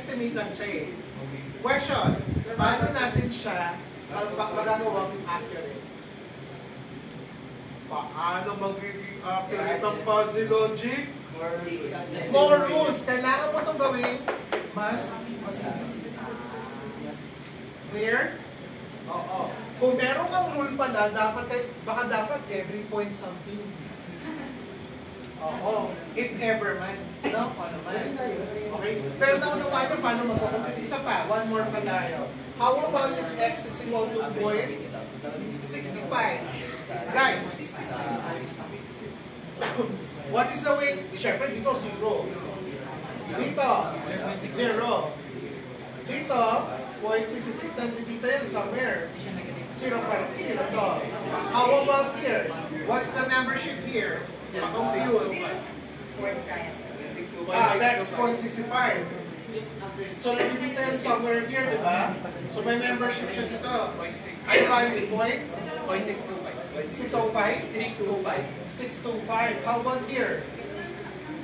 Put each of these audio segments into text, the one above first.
estimate lang siya eh. Question, paano natin siya magagawang accurate? Paano magiging accurate ang fuzzy logic? More rules. Kailangan mo itong gawin mas easy. Clear? Oo. Kung meron kang rule pala, baka dapat every point something. Oo. If ever man. No? Ano man. Okay? Pero naunawaan nyo paano magkukumpit. Isa pa. One more pa tayo. How about if x is equal to 0.65? Guys. What is the way? Siyempre, dito 0. Dito, 0. Dito, 0.66. Nandito yan somewhere. 0 pa rin. 0 to. How about here? What's the membership here? Confused. That's 0.65. So, nandito yan somewhere here, di ba? So, may membership siya dito. Ano value? 605? 625. How about here?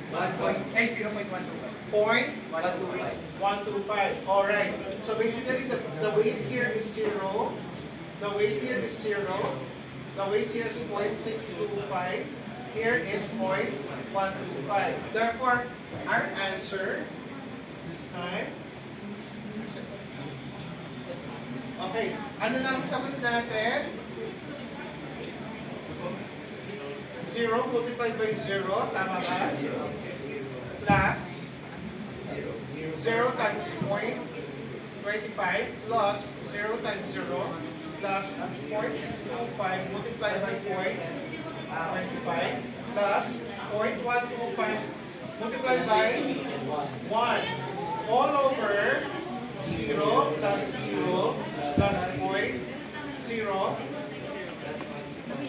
0.125. Alright. So basically the weight here is 0. The weight here is 0. The weight here is 0.625. Here is 0.125. Therefore, our answer this time. Okay. Ano na ang sagot natin? 0 multiplied by 0, tama ba? Plus 0 times 0.25 plus 0 times 0 plus 0.625 multiplied by 0.25 plus 0.125 multiplied by 1 all over 0 plus 0 plus 0.0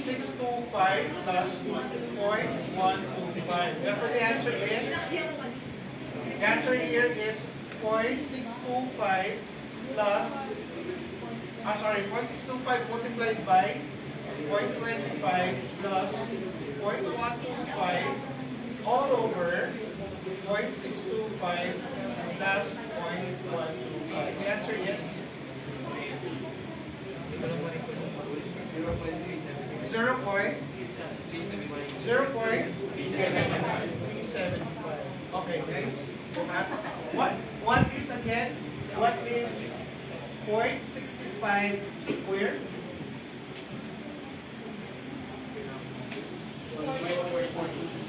625 plus 0.125. Therefore, the answer here is 0.625 plus, 0.625 multiplied by 0.25 plus 0.125 all over 0.625 plus 0.125. The answer is 0.375. Okay, guys. What is again? What is 0.65 squared?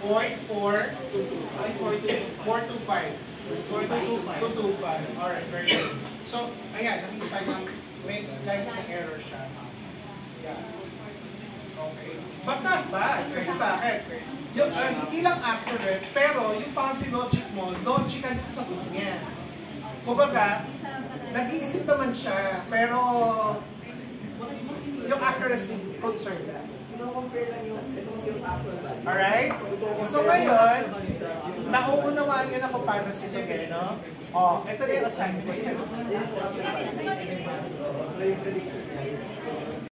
4.225. Alright, very good. So, ayan, nakikita nyo, may slight na error siya. Yeah. Okay. But not bad. Kasi bakit? Yung, hindi lang accurate, pero yung fuzzy logic mo, logical yung sagot niya. Kumbaga, nag-iisip naman siya, pero yung accuracy, concerned na. Alright? So ngayon, nauunawaan nyo na kung paano sisugay, no? Oh, ito na yung assignment.